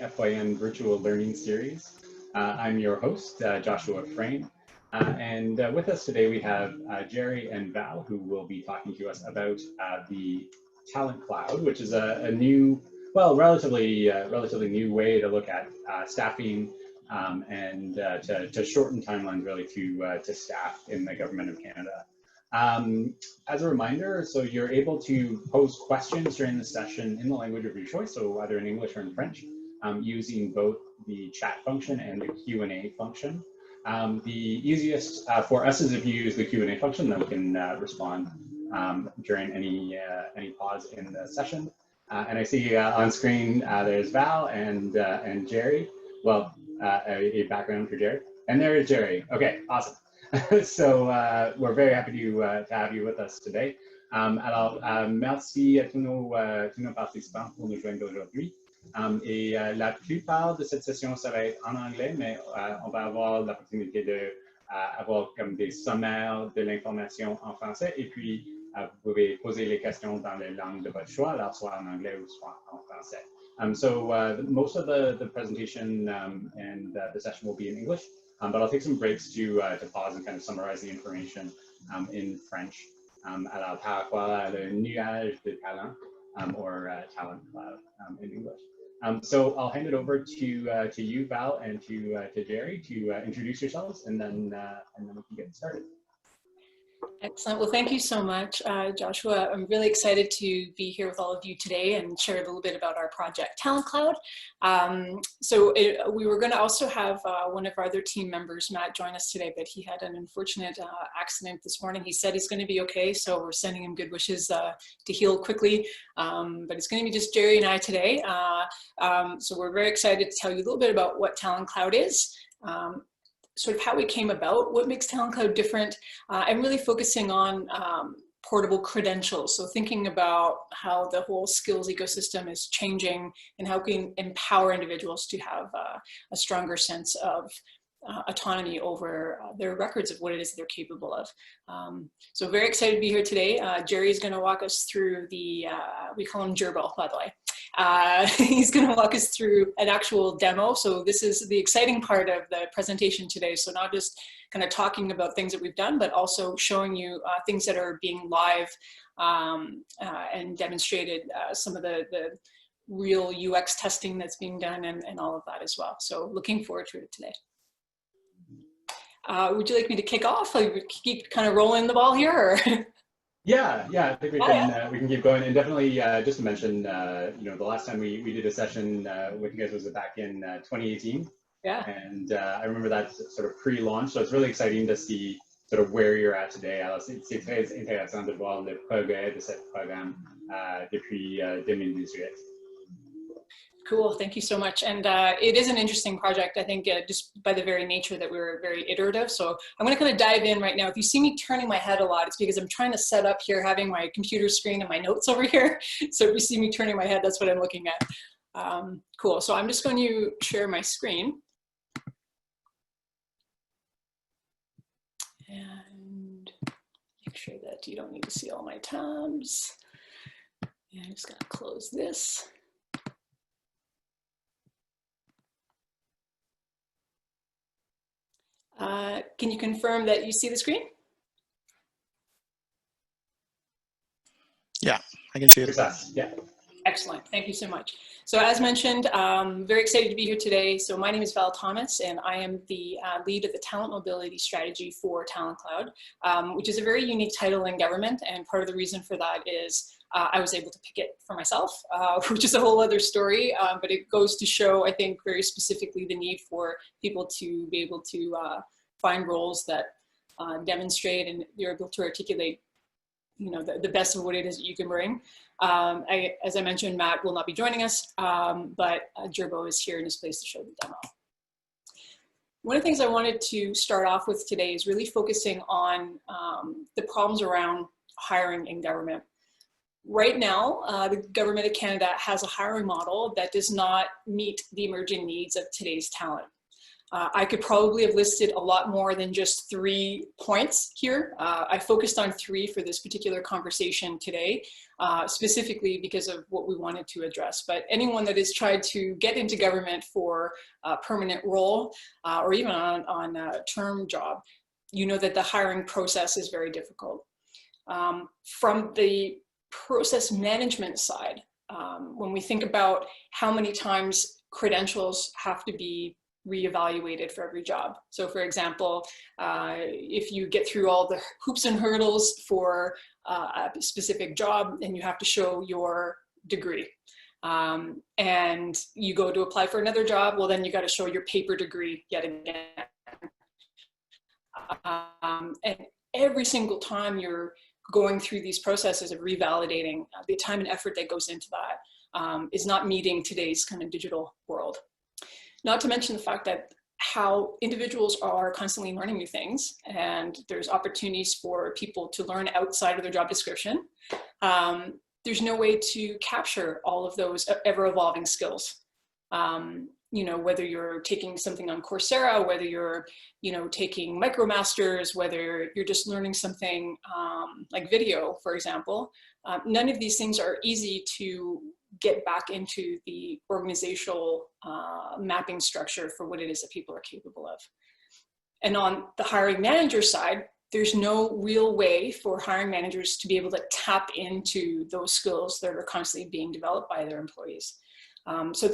FYN Virtual Learning Series. I'm your host, Joshua FYN. And with us today we have Jerry and Val, who will be talking to us about the Talent Cloud, which is a new, well, relatively new way to look at staffing and to shorten timelines really to staff in the Government of Canada. As a reminder, so you're able to pose questions during the session in the language of your choice, so either in English or in French, using both the chat function and the Q&A function. The easiest for us is if you use the Q&A function, then we can respond during any pause in the session. And I see on screen there's Val and Jerry. Well, a background for Jerry. And there is Jerry. Okay, awesome. So we're very happy to have you with us today. Alors, merci à tous nos participants pour nous joindre aujourd'hui. Et la plupart de cette session, ça va être en anglais, mais on va avoir l'opportunité d'avoir comme des sommaires de l'information en français. Et puis, vous pouvez poser les questions dans les langues de votre choix, alors soit en anglais ou soit en français. So most of the presentation and the session will be in English. But I'll take some breaks to pause and kind of summarize the information in French. Alors, par rapport à le nuage de talent, or Talent Cloud in English. So I'll hand it over to you, Val, and to Jerry to introduce yourselves, and then we can get started. Excellent. Well, thank you so much, Joshua. I'm really excited to be here with all of you today and share a little bit about our project Talent Cloud. We were going to also have one of our other team members, Matt, join us today, but he had an unfortunate accident this morning. He said he's going to be okay, so we're sending him good wishes to heal quickly. But it's going to be just Jerry and I today. So we're very excited to tell you a little bit about what Talent Cloud is. Sort of how it came about, what makes Talent Cloud different, and really focusing on portable credentials. So thinking about how the whole skills ecosystem is changing and how we can empower individuals to have a stronger sense of autonomy over their records of what it is they're capable of. So very excited to be here today. Jerry is going to walk us through the, we call him Gerbil, by the way. He's going to walk us through an actual demo. So this is the exciting part of the presentation today. So not just kind of talking about things that we've done, but also showing you things that are being live and demonstrated, some of the real UX testing that's being done and all of that as well. So looking forward to it today. Would you like me to kick off? Like, keep kind of rolling the ball here? Or? Yeah, I think we can keep going. And definitely, just to mention, the last time we did a session with you guys was back in 2018. Yeah. And I remember that sort of pre-launch. So it's really exciting to see sort of where you're at today. Alors, c'est très intéressant de voir le progrès de ce programme depuis 2018. Cool, thank you so much. And it is an interesting project, I think, just by the very nature that we're very iterative. So I'm gonna kind of dive in right now. If you see me turning my head a lot, it's because I'm trying to set up here, having my computer screen and my notes over here. So if you see me turning my head, that's what I'm looking at. Cool, so I'm just going to share my screen. And make sure that you don't need to see all my tabs. And I'm just gonna close this. Can you confirm that you see the screen? Yeah, I can see it. Yeah. Excellent, thank you so much. So as mentioned, very excited to be here today. So my name is Val Thomas, and I am the lead of the Talent Mobility Strategy for Talent Cloud, which is a very unique title in government. And part of the reason for that is I was able to pick it for myself, which is a whole other story, but it goes to show, I think, very specifically the need for people to be able to find roles that demonstrate and you're able to articulate, the best of what it is that you can bring. As I mentioned, Matt will not be joining us, but Gerbo is here in his place to show the demo. One of the things I wanted to start off with today is really focusing on the problems around hiring in government. Right now, the Government of Canada has a hiring model that does not meet the emerging needs of today's talent. I could probably have listed a lot more than just 3 points here. I focused on 3 for this particular conversation today, specifically because of what we wanted to address. But anyone that has tried to get into government for a permanent role or even on a term job, you know that the hiring process is very difficult. From the process management side, when we think about how many times credentials have to be reevaluated for every job. So for example, if you get through all the hoops and hurdles for a specific job and you have to show your degree, and you go to apply for another job, well then you got to show your paper degree yet again. And every single time you're going through these processes of revalidating, the time and effort that goes into that is not meeting today's kind of digital world. Not to mention the fact that how individuals are constantly learning new things, and there's opportunities for people to learn outside of their job description. There's no way to capture all of those ever-evolving skills. You know, whether you're taking something on Coursera, whether you're, you know, taking MicroMasters, whether you're just learning something like video, for example, none of these things are easy to get back into the organizational mapping structure for what it is that people are capable of. And on the hiring manager side, there's no real way for hiring managers to be able to tap into those skills that are constantly being developed by their employees. So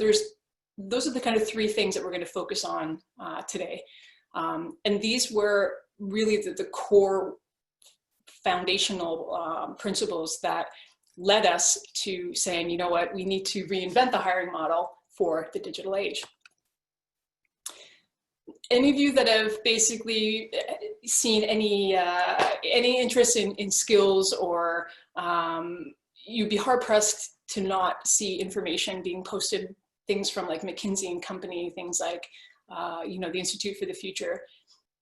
those are the kind of 3 things that we're going to focus on today. And these were really the core foundational principles that led us to saying, you know what, we need to reinvent the hiring model for the digital age. Any of you that have basically seen any interest in skills, or you'd be hard pressed to not see information being posted, things from like McKinsey and Company, things like you know, the Institute for the Future.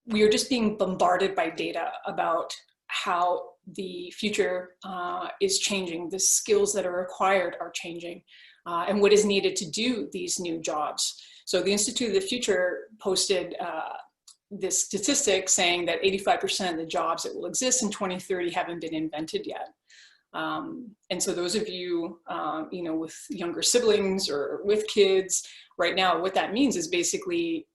We are just being bombarded by data about how the future is changing, the skills that are required are changing, and what is needed to do these new jobs. So the Institute of the Future posted this statistic saying that 85% of the jobs that will exist in 2030 haven't been invented yet. And so those of you, you know, with younger siblings or with kids right now, what that means is basically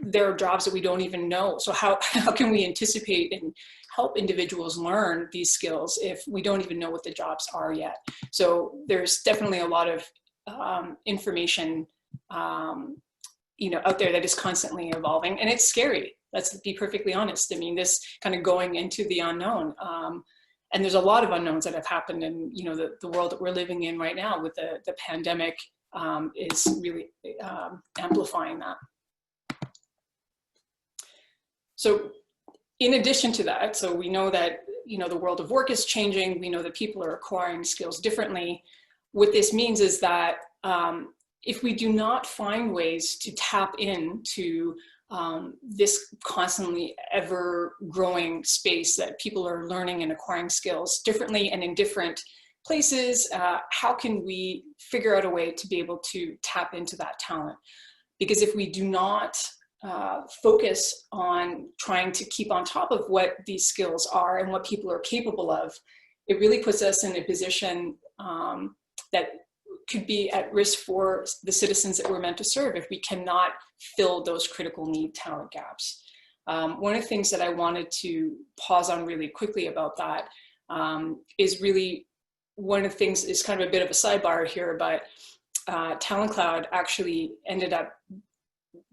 there are jobs that we don't even know. So how can we anticipate and help individuals learn these skills if we don't even know what the jobs are yet? So there's definitely a lot of information, you know, out there that is constantly evolving, and it's scary. Let's be perfectly honest. I mean, this kind of going into the unknown. And there's a lot of unknowns that have happened in, you know, the world that we're living in right now with the pandemic is really amplifying that. So in addition to that, so we know that, you know, the world of work is changing. We know that people are acquiring skills differently. What this means is that if we do not find ways to tap into this constantly ever growing space that people are learning and acquiring skills differently and in different places, how can we figure out a way to be able to tap into that talent? Because if we do not focus on trying to keep on top of what these skills are and what people are capable of, it really puts us in a position that could be at risk for the citizens that we're meant to serve if we cannot fill those critical need talent gaps. One of the things that I wanted to pause on really quickly about that is really one of the things is kind of a bit of a sidebar here, but Talent Cloud actually ended up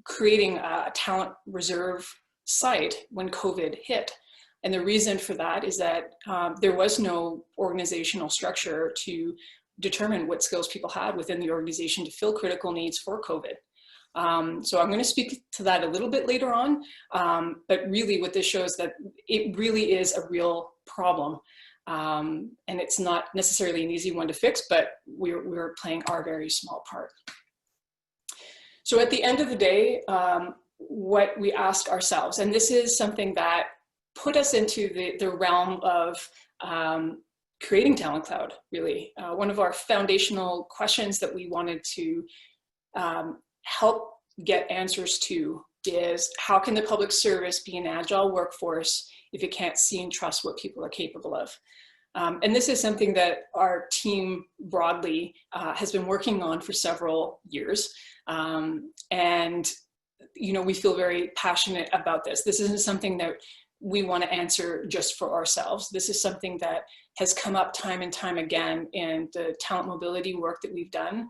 creating a talent reserve site when COVID hit. And the reason for that is that there was no organizational structure to determine what skills people had within the organization to fill critical needs for COVID. So I'm going to speak to that a little bit later on, but really what this shows that it really is a real problem. And it's not necessarily an easy one to fix, but we're playing our very small part. So at the end of the day, what we ask ourselves, and this is something that put us into the realm of creating Talent Cloud, really. One of our foundational questions that we wanted to help get answers to is how can the public service be an agile workforce if it can't see and trust what people are capable of? And this is something that our team broadly has been working on for several years. And, you know, we feel very passionate about this. This isn't something that we want to answer just for ourselves. This is something that has come up time and time again in the talent mobility work that we've done,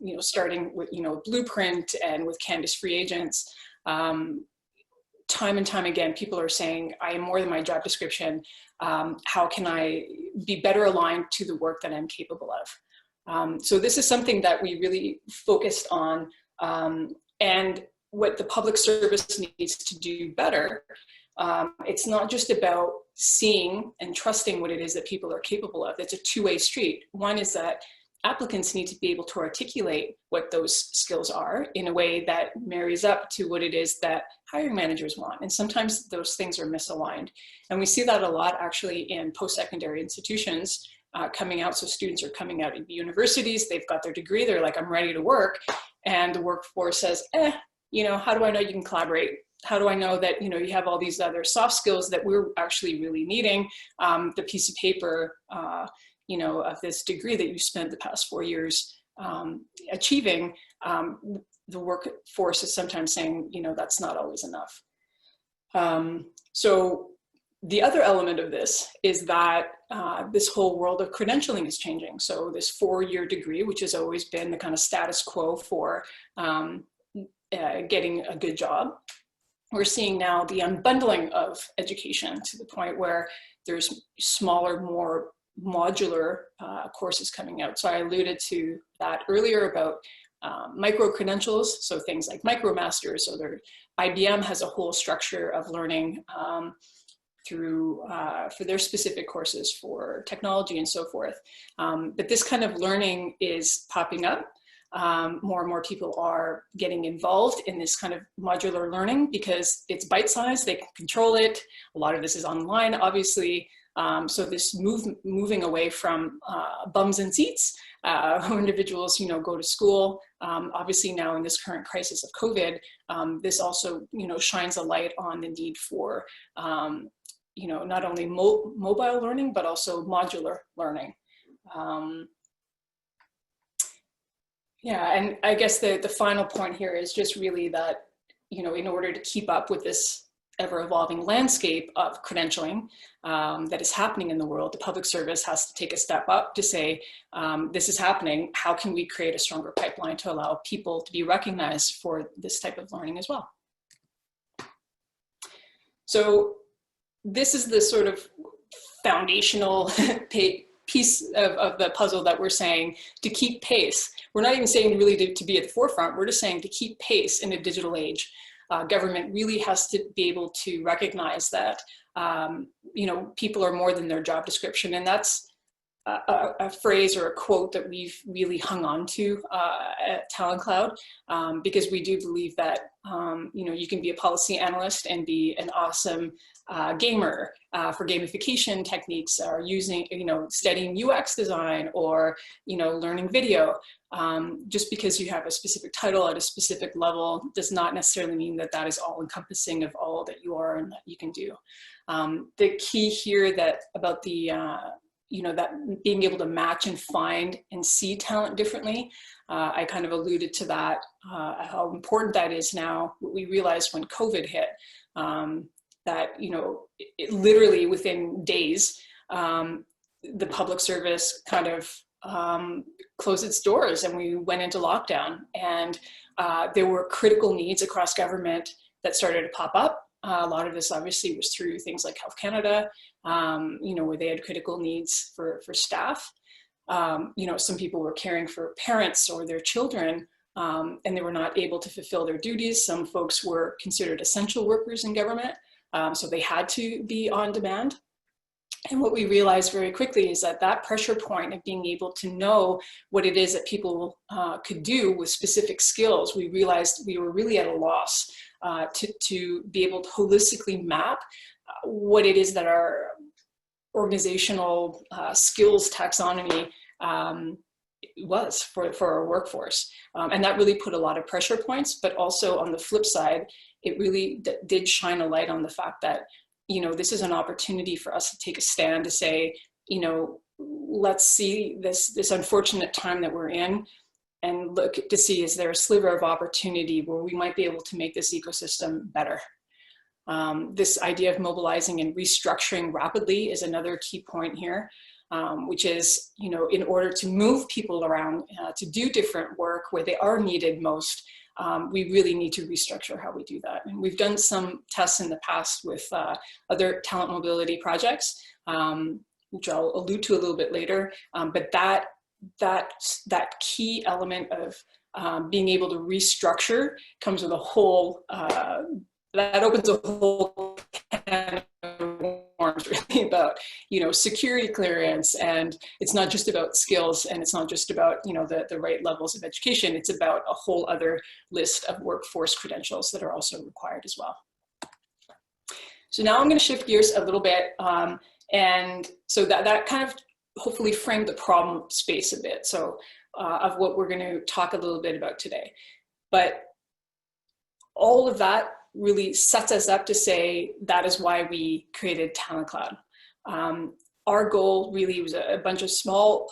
you know, starting with, you know, Blueprint and with Canvas Free Agents. Time and time again, people are saying, I am more than my job description. How can I be better aligned to the work that I'm capable of? So this is something that we really focused on, and what the public service needs to do better. It's not just about seeing and trusting what it is that people are capable of. It's a two-way street. One is that applicants need to be able to articulate what those skills are in a way that marries up to what it is that hiring managers want. And sometimes those things are misaligned. And we see that a lot actually in post-secondary institutions coming out. So students are coming out of universities, they've got their degree, they're like, I'm ready to work. And the workforce says, you know, how do I know you can collaborate? How do I know that, you know, you have all these other soft skills that we're actually really needing? The piece of paper, you know, of this degree that you spent the past 4 years achieving, the workforce is sometimes saying, you know, that's not always enough. So the other element of this is that this whole world of credentialing is changing. So this 4-year degree, which has always been the kind of status quo for getting a good job, we're seeing now the unbundling of education to the point where there's smaller, more modular courses coming out. So I alluded to that earlier about micro-credentials, so things like MicroMasters. So IBM has a whole structure of learning through for their specific courses for technology and so forth. But this kind of learning is popping up. More and more people are getting involved in this kind of modular learning because it's bite-sized, they can control it. A lot of this is online, obviously. So this moving away from bums and seats, where individuals, you know, go to school. Obviously now in this current crisis of COVID, this also, you know, shines a light on the need for, you know, not only mobile learning, but also modular learning. Yeah, and I guess the final point here is just really that, you know, in order to keep up with this ever-evolving landscape of credentialing that is happening in the world, the public service has to take a step up to say, this is happening, how can we create a stronger pipeline to allow people to be recognized for this type of learning as well? So this is the sort of foundational piece of the puzzle that we're saying to keep pace. We're not even saying really to be at the forefront, we're just saying to keep pace in a digital age. Government really has to be able to recognize that, you know, people are more than their job description. And that's a phrase or a quote that we've really hung on to at Talent Cloud, because we do believe that, you know, you can be a policy analyst and be an awesome gamer for gamification techniques, or using, you know, studying UX design, or, you know, learning video. Just because you have a specific title at a specific level does not necessarily mean that that is all encompassing of all that you are and that you can do. The key here that about the, you know, that being able to match and find and see talent differently, I kind of alluded to that, how important that is now. We realized when COVID hit, that, you know, it literally within days, the public service kind of closed its doors and we went into lockdown, and there were critical needs across government that started to pop up. A lot of this obviously was through things like Health Canada, you know, where they had critical needs for staff. You know, some people were caring for parents or their children, and they were not able to fulfill their duties. Some folks were considered essential workers in government. So they had to be on demand. And what we realized very quickly is that that pressure point of being able to know what it is that people could do with specific skills, we realized we were really at a loss to be able to holistically map what it is that our organizational skills taxonomy was for our workforce. And that really put a lot of pressure points, but also on the flip side, it really did shine a light on the fact that, you know, this is an opportunity for us to take a stand to say, you know, let's see this unfortunate time that we're in and look to see, is there a sliver of opportunity where we might be able to make this ecosystem better? This idea of mobilizing and restructuring rapidly is another key point here, which is, you know, in order to move people around to do different work where they are needed most, we really need to restructure how we do that. And we've done some tests in the past with other talent mobility projects, which I'll allude to a little bit later, but that key element of being able to restructure comes with a whole, that opens a whole can of worms really about, you know, security clearance, and it's not just about skills, and it's not just about, you know, the right levels of education, it's about a whole other list of workforce credentials that are also required as well. So now I'm going to shift gears a little bit, and so that kind of hopefully framed the problem space a bit, so of what we're going to talk a little bit about today. But all of that really sets us up to say that is why we created Talent Cloud. Our goal really was a bunch of small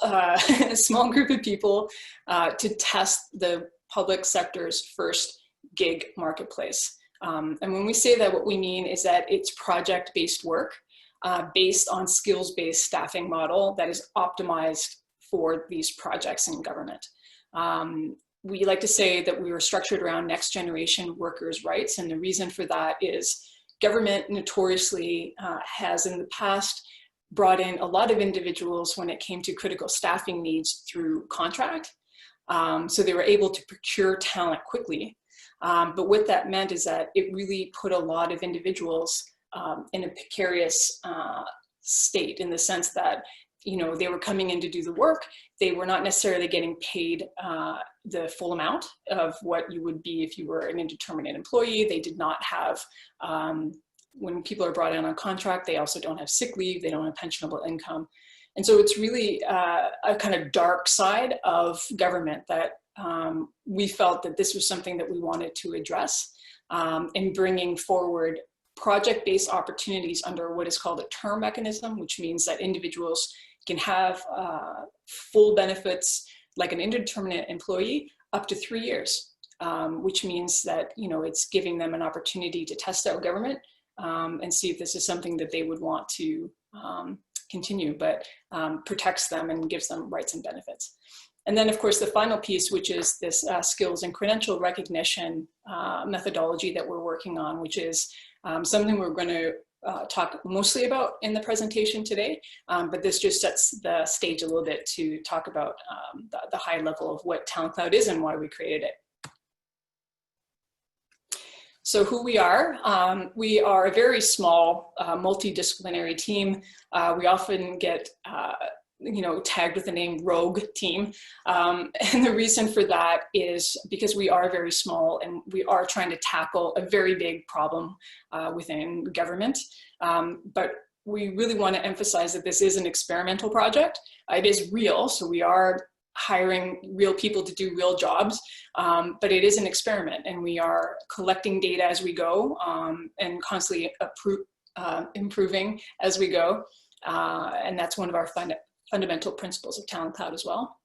group of people to test the public sector's first gig marketplace. And when we say that, what we mean is that it's project-based work based on skills-based staffing model that is optimized for these projects in government. We like to say that we were structured around next generation workers' rights, and the reason for that is government notoriously has in the past brought in a lot of individuals when it came to critical staffing needs through contract. So they were able to procure talent quickly. But what that meant is that it really put a lot of individuals in a precarious state, in the sense that, you know, they were coming in to do the work. They were not necessarily getting paid the full amount of what you would be if you were an indeterminate employee. They did not have, when people are brought in on contract, they also don't have sick leave, they don't have pensionable income. And so it's really a kind of dark side of government that we felt that this was something that we wanted to address in bringing forward project-based opportunities under what is called a term mechanism, which means that individuals can have full benefits like an indeterminate employee up to 3 years, which means that, you know, it's giving them an opportunity to test out government and see if this is something that they would want to continue, but protects them and gives them rights and benefits. And then, of course, the final piece, which is this skills and credential recognition methodology that we're working on, which is something we're going to talk mostly about in the presentation today, but this just sets the stage a little bit to talk about the high level of what Talent Cloud is and why we created it. So who we are a very small multidisciplinary team. We often get you know, tagged with the name Rogue Team. And the reason for that is because we are very small and we are trying to tackle a very big problem within government. But we really want to emphasize that this is an experimental project. It is real, so we are hiring real people to do real jobs, but it is an experiment, and we are collecting data as we go and constantly improving as we go. And that's one of our fundamental principles of Talent Cloud as well.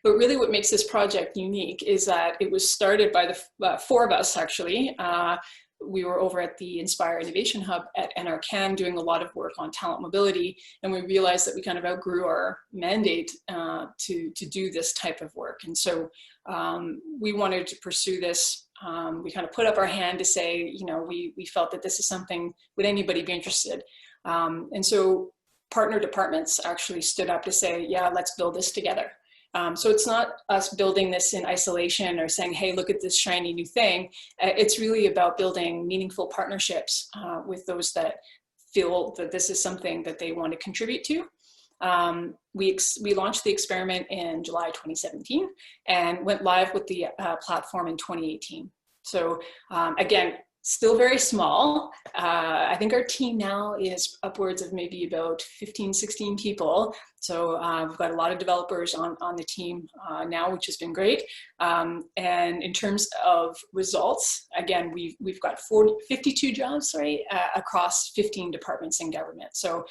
But really what makes this project unique is that it was started by the four of us, actually. We were over at the Inspire Innovation Hub at NRCan doing a lot of work on talent mobility, and we realized that we kind of outgrew our mandate to do this type of work. And so we wanted to pursue this. We kind of put up our hand to say, you know, we felt that this is something, would anybody be interested? And so partner departments actually stood up to say, yeah, let's build this together. So it's not us building this in isolation or saying, hey, look at this shiny new thing. It's really about building meaningful partnerships with those that feel that this is something that they want to contribute to. We launched the experiment in July 2017 and went live with the platform in 2018. So again, still very small. I think our team now is upwards of maybe about 15, 16 people. So we've got a lot of developers on the team now, which has been great. And in terms of results, again, we've got 52 jobs, right, across 15 departments in government. So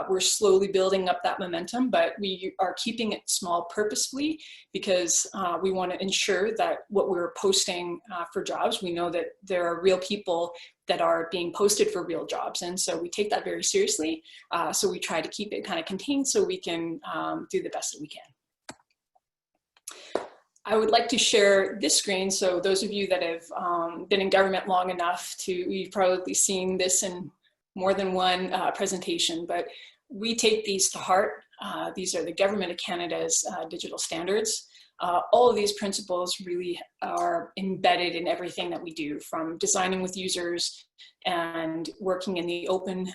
we're slowly building up that momentum, but we are keeping it small purposefully because we want to ensure that what we're posting for jobs, we know that there are real people that are being posted for real jobs. And so we take that very seriously. So we try to keep it kind of contained so we can do the best that we can. I would like to share this screen. So those of you that have been in government long enough you've probably seen this in more than one presentation, but we take these to heart. These are the Government of Canada's digital standards. All of these principles really are embedded in everything that we do, from designing with users and working in the open.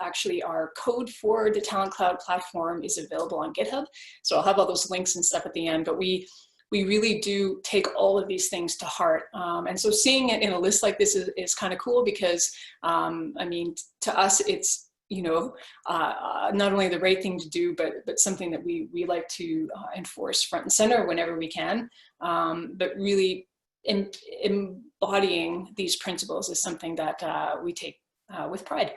Actually, our code for the Talent Cloud platform is available on GitHub. So I'll have all those links and stuff at the end, but we really do take all of these things to heart. And so seeing it in a list like this is kind of cool because, I mean, to us, it's, you know, not only the right thing to do, but something that we like to enforce front and center whenever we can. But really embodying these principles is something that we take with pride.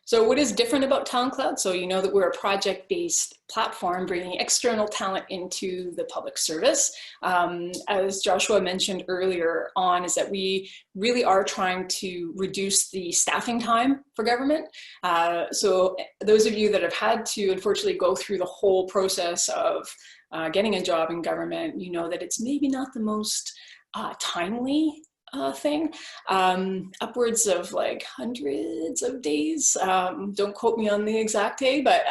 So what is different about Talent Cloud? So you know that we're a project-based platform bringing external talent into the public service. As Joshua mentioned earlier on, is that we really are trying to reduce the staffing time for government. So those of you that have had to, unfortunately, go through the whole process of getting a job in government, you know that it's maybe not the most timely thing, upwards of like hundreds of days. Don't quote me on the exact day, but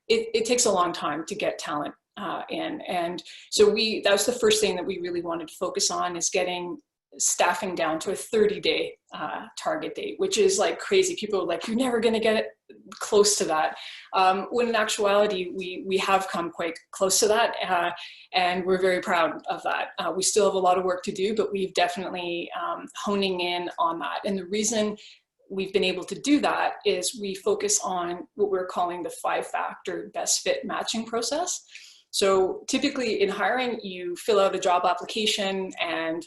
it takes a long time to get talent in. And so that was the first thing that we really wanted to focus on, is getting staffing down to a 30-day target date, which is like crazy. People are like, you're never going to get it close to that. When in actuality, we have come quite close to that, and we're very proud of that. We still have a lot of work to do, but we've definitely honing in on that. And the reason we've been able to do that is we focus on what we're calling the 5-factor best fit matching process. So typically in hiring, you fill out a job application and,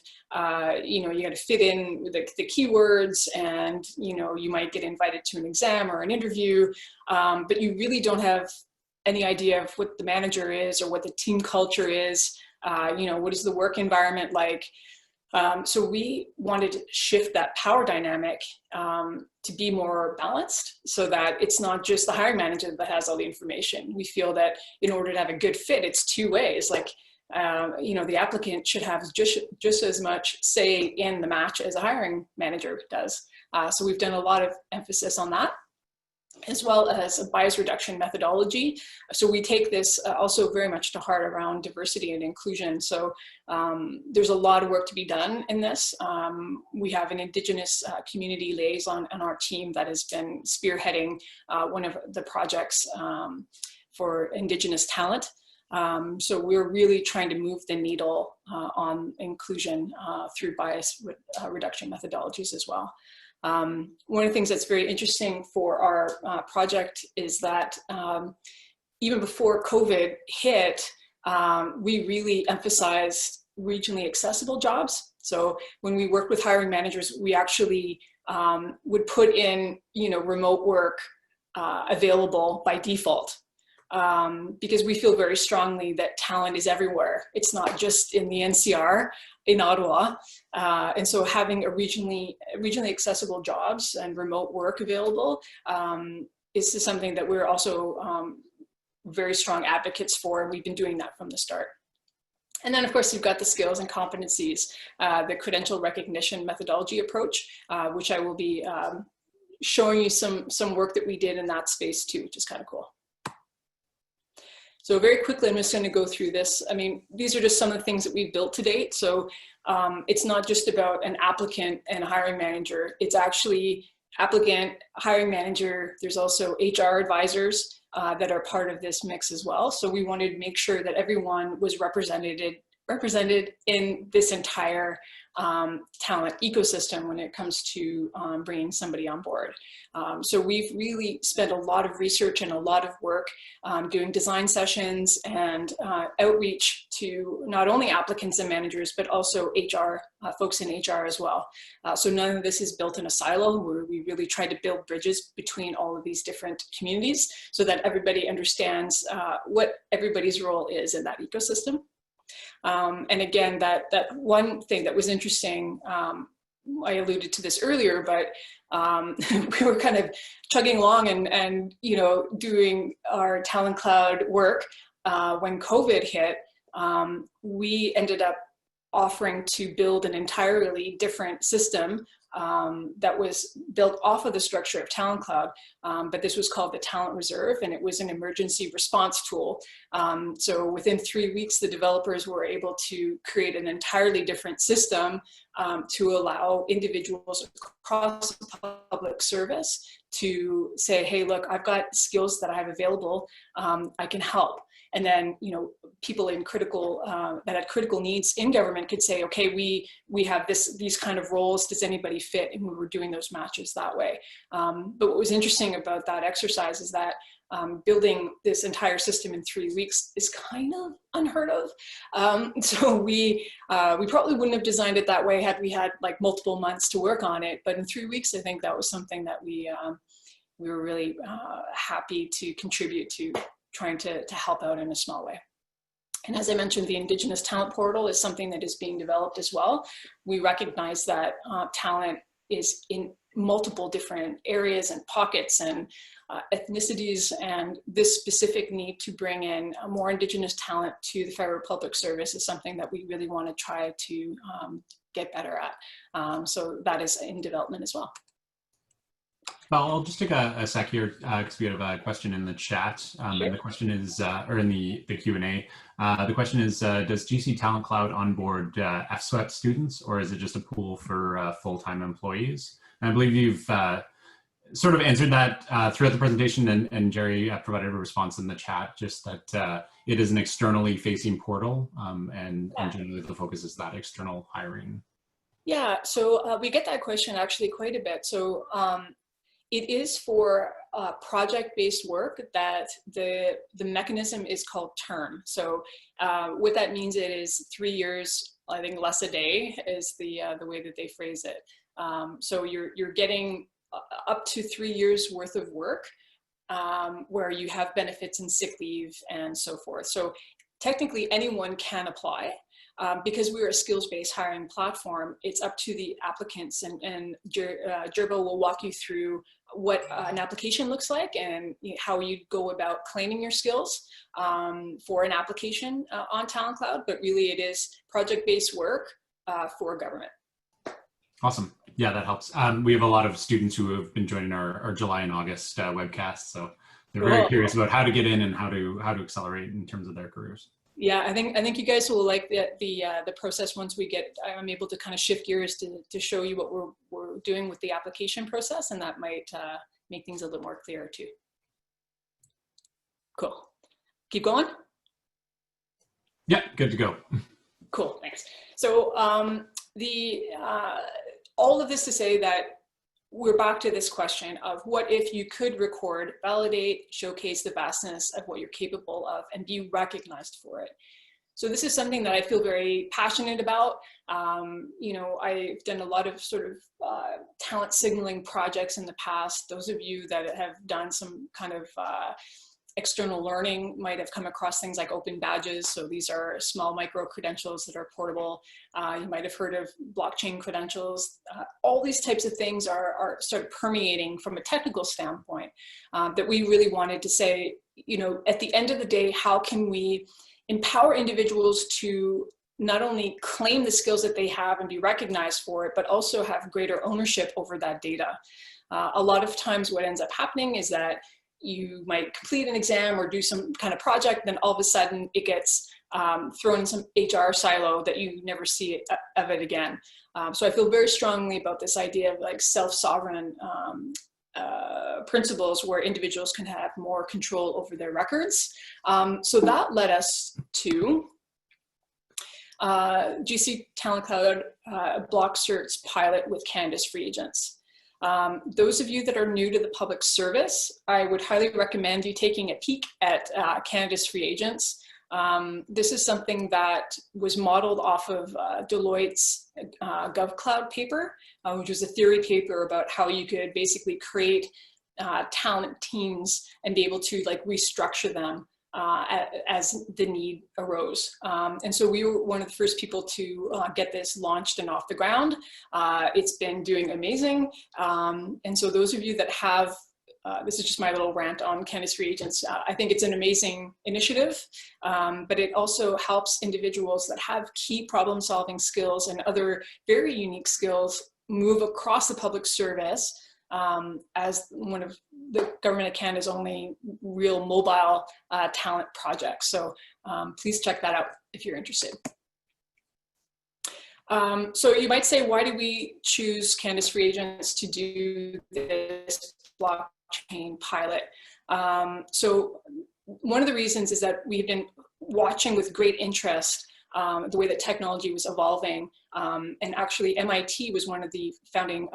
you know, you got to fit in the keywords, and, you know, you might get invited to an exam or an interview, but you really don't have any idea of what the manager is or what the team culture is. You know, what is the work environment like? So we wanted to shift that power dynamic to be more balanced, so that it's not just the hiring manager that has all the information. We feel that in order to have a good fit, it's two ways. Like, you know, the applicant should have just as much say in the match as a hiring manager does. So we've done a lot of emphasis on that, as well as a bias reduction methodology. So we take this also very much to heart around diversity and inclusion. So there's a lot of work to be done in this. We have an Indigenous community liaison on our team that has been spearheading one of the projects for Indigenous talent. So we're really trying to move the needle on inclusion through bias reduction methodologies as well. One of the things that's very interesting for our project is that even before COVID hit, we really emphasized regionally accessible jobs. So when we work with hiring managers, we actually would put in, you know, remote work available by default, because we feel very strongly that talent is everywhere. It's not just in the NCR, in Ottawa. And so having a regionally accessible jobs and remote work available is something that we're also very strong advocates for, and we've been doing that from the start. And then of course you've got the skills and competencies, the credential recognition methodology approach, which I will be showing you some work that we did in that space too, which is kind of cool. So very quickly, I'm just going to go through this. I mean, these are just some of the things that we've built to date. So it's not just about an applicant and a hiring manager. It's actually applicant, hiring manager. There's also HR advisors that are part of this mix as well. So we wanted to make sure that everyone was represented represented in this entire talent ecosystem when it comes to bringing somebody on board. So we've really spent a lot of research and a lot of work doing design sessions and outreach to not only applicants and managers, but also HR, folks in HR as well. So none of this is built in a silo, where we really try to build bridges between all of these different communities so that everybody understands what everybody's role is in that ecosystem. And again, that one thing that was interesting, I alluded to this earlier, but we were kind of chugging along and you know, doing our Talent Cloud work. When COVID hit, we ended up offering to build an entirely different system that was built off of the structure of Talent Cloud, but this was called the Talent Reserve, and it was an emergency response tool. So within 3 weeks, the developers were able to create an entirely different system to allow individuals across public service to say, hey, look, I've got skills that I have available, I can help. And then, you know, people in critical, that had critical needs in government could say, okay, we have these kind of roles, does anybody fit? And we were doing those matches that way. But what was interesting about that exercise is that building this entire system in 3 weeks is kind of unheard of. So we probably wouldn't have designed it that way had we had like multiple months to work on it. But in 3 weeks, I think that was something that we were really happy to contribute to, trying to help out in a small way. And as I mentioned, the Indigenous Talent Portal is something that is being developed as well. We recognize that talent is in multiple different areas and pockets and ethnicities, and this specific need to bring in more Indigenous talent to the federal public service is something that we really want to try to get better at. So that is in development as well. Well, I'll just take a sec here because we have a question in the chat. Sure. And the question is, or in the Q&A, the question is, does GC Talent Cloud onboard FSWEP students, or is it just a pool for full-time employees? And I believe you've sort of answered that throughout the presentation, and Jerry provided a response in the chat, just that it is an externally facing portal, and generally the focus is that external hiring. Yeah, so we get that question actually quite a bit. So it is for project-based work that the mechanism is called term. So what that means, it is 3 years, I think less a day is the way that they phrase it. So you're getting up to 3 years worth of work where you have benefits and sick leave and so forth. So technically anyone can apply. Because we're a skills-based hiring platform, it's up to the applicants, and Gerbo will walk you through what an application looks like and how you go about claiming your skills for an application on Talent Cloud, but really it is project-based work for government. Awesome. Yeah, that helps. We have a lot of students who have been joining our July and August webcasts, so they're very curious about how to get in and how to accelerate in terms of their careers. Yeah, I think you guys will like the process once we get. I'm able to kind of shift gears to show you what we're doing with the application process, and that might make things a little more clear too. Cool. Keep going. Yeah, good to go. Cool, thanks. So all of this to say that we're back to this question of what if you could record, validate, showcase the vastness of what you're capable of and be recognized for it. So this is something that I feel very passionate about. You know, I've done a lot of sort of talent signaling projects in the past. Those of you that have done some kind of external learning might have come across things like open badges. So these are small micro credentials that are portable. You might have heard of blockchain credentials. All these types of things are sort of permeating from a technical standpoint that we really wanted to say, you know, at the end of the day, how can we empower individuals to not only claim the skills that they have and be recognized for it, but also have greater ownership over that data. A lot of times what ends up happening is that you might complete an exam or do some kind of project, then all of a sudden it gets thrown in some HR silo that you never see of it again. So I feel very strongly about this idea of like self-sovereign principles where individuals can have more control over their records. So that led us to GC Talent Cloud block certs pilot with Canada's free agents. Those of you that are new to the public service, I would highly recommend you taking a peek at Canada's free agents. This is something that was modeled off of Deloitte's GovCloud paper, which was a theory paper about how you could basically create talent teams and be able to like restructure them as the need arose. And so we were one of the first people to get this launched and off the ground. It's been doing amazing. And so those of you that have, this is just my little rant on Canada's free agents. I think it's an amazing initiative, but it also helps individuals that have key problem solving skills and other very unique skills move across the public service as one of the Government of Canada's only real mobile talent projects. So please check that out if you're interested. So you might say, why did we choose Canada's free agents to do this blockchain pilot? So one of the reasons is that we've been watching with great interest the way that technology was evolving. And actually MIT was one of the founding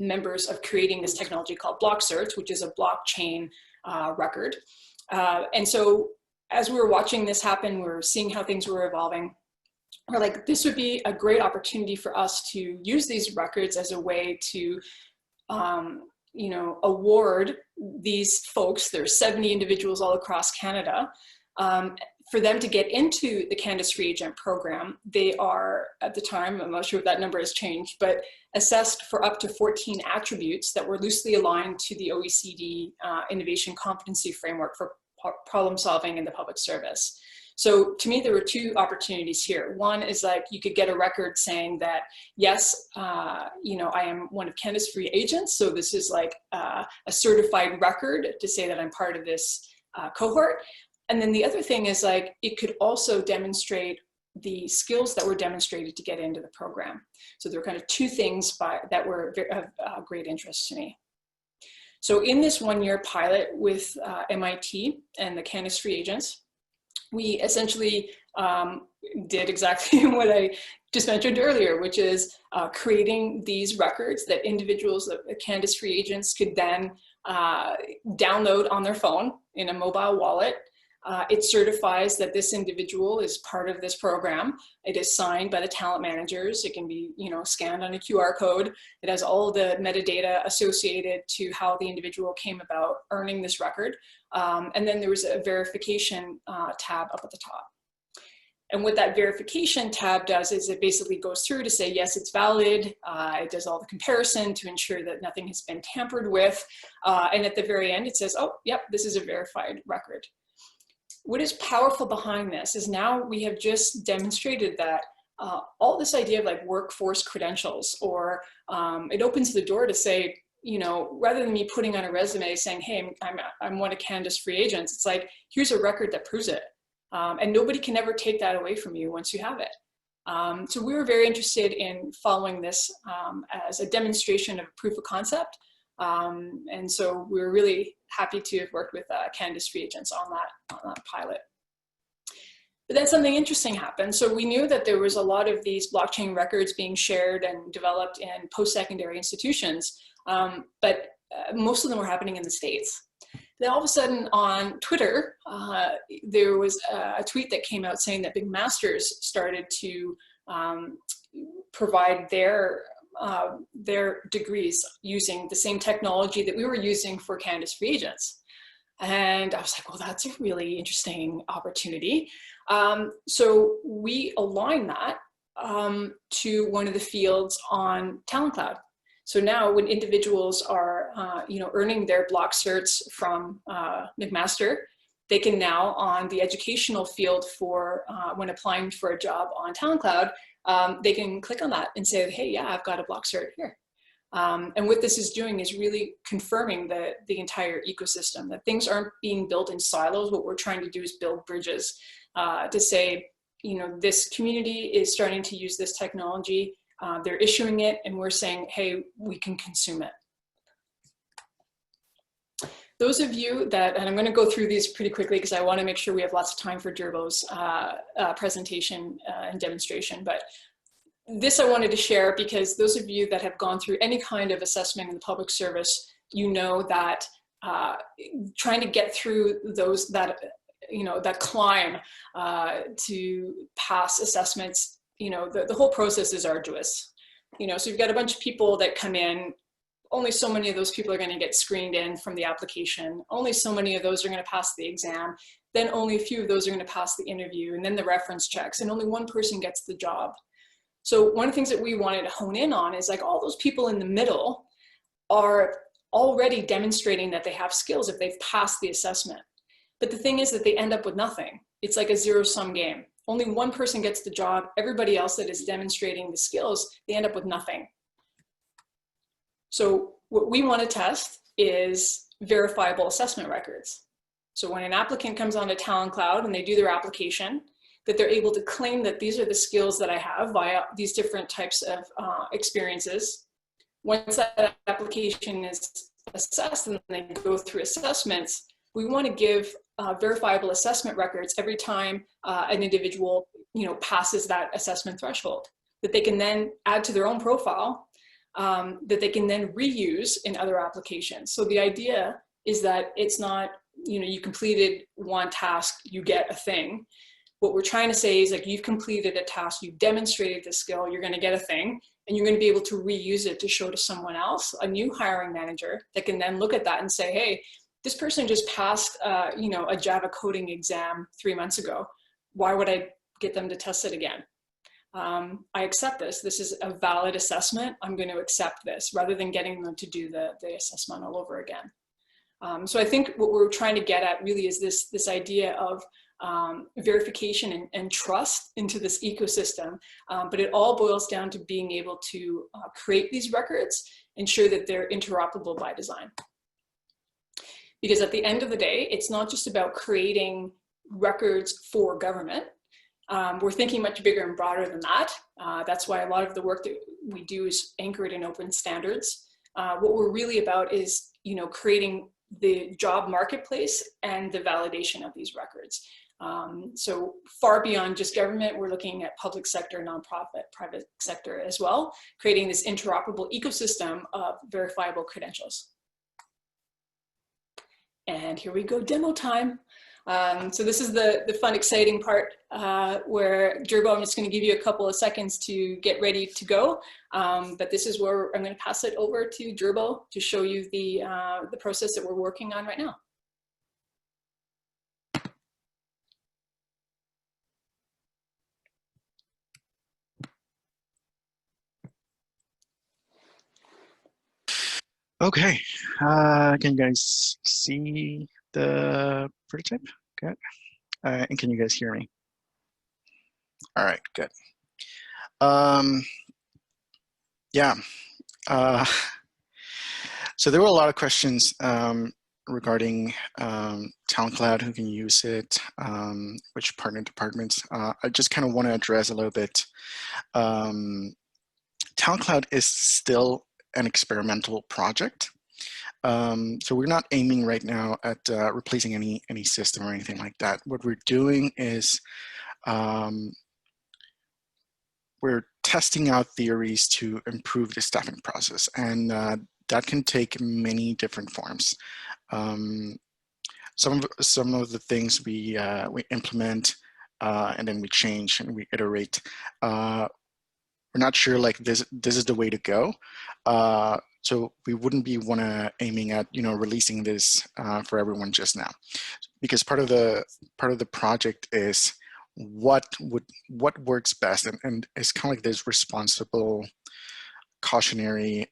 members of creating this technology called block certs, which is a blockchain record. And so as we were watching this happen, we were seeing how things were evolving. We're like, this would be a great opportunity for us to use these records as a way to, you know, award these folks, there's 70 individuals all across Canada, for them to get into the Canada's free agent program. They are, at the time, I'm not sure if that number has changed, but assessed for up to 14 attributes that were loosely aligned to the OECD Innovation Competency Framework for problem solving in the public service. So to me, there were two opportunities here. One is like you could get a record saying that, yes, you know, I am one of Canada's free agents. So this is like a certified record to say that I'm part of this cohort. And then the other thing is like, it could also demonstrate the skills that were demonstrated to get into the program. So there were kind of two things that were of great interest to me. So in this one-year pilot with MIT and the Canada's free agents, we essentially did exactly what I just mentioned earlier, which is creating these records that individuals, that Canada's free agents could then download on their phone in a mobile wallet. It certifies that this individual is part of this program. It is signed by the talent managers. It can be, you know, scanned on a QR code. It has all the metadata associated to how the individual came about earning this record. And then there was a verification tab up at the top. And what that verification tab does is it basically goes through to say, yes, it's valid. It does all the comparison to ensure that nothing has been tampered with. And at the very end, it says, oh, yep, this is a verified record. What is powerful behind this is now we have just demonstrated that all this idea of like workforce credentials, or it opens the door to say, you know, rather than me putting on a resume saying, hey, I'm one of Canada's free agents, it's like, here's a record that proves it. And nobody can ever take that away from you once you have it. So we were very interested in following this as a demonstration of proof of concept. And so we were really happy to have worked with Canada's free agents on that pilot. But then something interesting happened. So we knew that there was a lot of these blockchain records being shared and developed in post-secondary institutions, but most of them were happening in the States. Then all of a sudden on Twitter, there was a tweet that came out saying that Big Masters started to provide their degrees using the same technology that we were using for Canada's free agents. And I was like, well, that's a really interesting opportunity. So we align that to one of the fields on Talent Cloud. So now when individuals are you know, earning their block certs from McMaster, they can now on the educational field for when applying for a job on Talent Cloud, they can click on that and say, hey, yeah, I've got a block cert here. And what this is doing is really confirming the entire ecosystem, that things aren't being built in silos. What we're trying to do is build bridges to say, you know, this community is starting to use this technology. They're issuing it, and we're saying, hey, we can consume it. those of you that, and I'm going to go through these pretty quickly because I want to make sure we have lots of time for Gerbo's presentation and demonstration. But this I wanted to share because those of you that have gone through any kind of assessment in the public service, you know that trying to get through that climb to pass assessments, the whole process is arduous. So you've got a bunch of people that come in. Only so many of those people are going to get screened in from the application. Only so many of those are going to pass the exam. Then only a few of those are going to pass the interview, and then the reference checks, and only one person gets the job. So one of the things that we wanted to hone in on is like all those people in the middle are already demonstrating that they have skills if they've passed the assessment. But the thing is that they end up with nothing. It's like a zero-sum game. Only one person gets the job. Everybody else that is demonstrating the skills, they end up with nothing. So what we want to test is verifiable assessment records. So when an applicant comes onto Talent Cloud and they do their application, that they're able to claim that these are the skills that I have via these different types of experiences. Once that application is assessed and they go through assessments, we want to give verifiable assessment records every time an individual passes that assessment threshold, that they can then add to their own profile, that they can then reuse in other applications. So the idea is that it's not, you completed one task, you get a thing. What we're trying to say is like, you've completed a task, you've demonstrated the skill, you're going to get a thing, and you're going to be able to reuse it to show to someone else, a new hiring manager that can then look at that and say, hey, this person just passed, a Java coding exam 3 months ago. Why would I get them to test it again? I accept this. This is a valid assessment. I'm going to accept this rather than getting them to do the assessment all over again. So I think what we're trying to get at really is this idea of verification and trust into this ecosystem. But it all boils down to being able to create these records, ensure that they're interoperable by design. Because at the end of the day, it's not just about creating records for government. We're thinking much bigger and broader than that. That's why a lot of the work that we do is anchored in open standards. What we're really about is, creating the job marketplace and the validation of these records. So far beyond just government, we're looking at public sector, nonprofit, private sector as well, creating this interoperable ecosystem of verifiable credentials. And here we go, demo time. So this is the fun, exciting part where Gerbo, I'm just going to give you a couple of seconds to get ready to go. But this is where I'm going to pass it over to Gerbo to show you the process that we're working on right now. Okay, can you guys see the prototype? Good. And can you guys hear me? All right, good. Yeah. So there were a lot of questions regarding Talent Cloud, who can use it, which partner departments. I just kind of want to address a little bit. Talent Cloud is still an experimental project. So we're not aiming right now at replacing any system or anything like that. What we're doing is we're testing out theories to improve the staffing process, and that can take many different forms. Some of the things we implement and then we change and we iterate. We're not sure like this is the way to go. So we wouldn't be aiming at releasing this for everyone just now, because part of the project is what works best, and it's kind of like this responsible, cautionary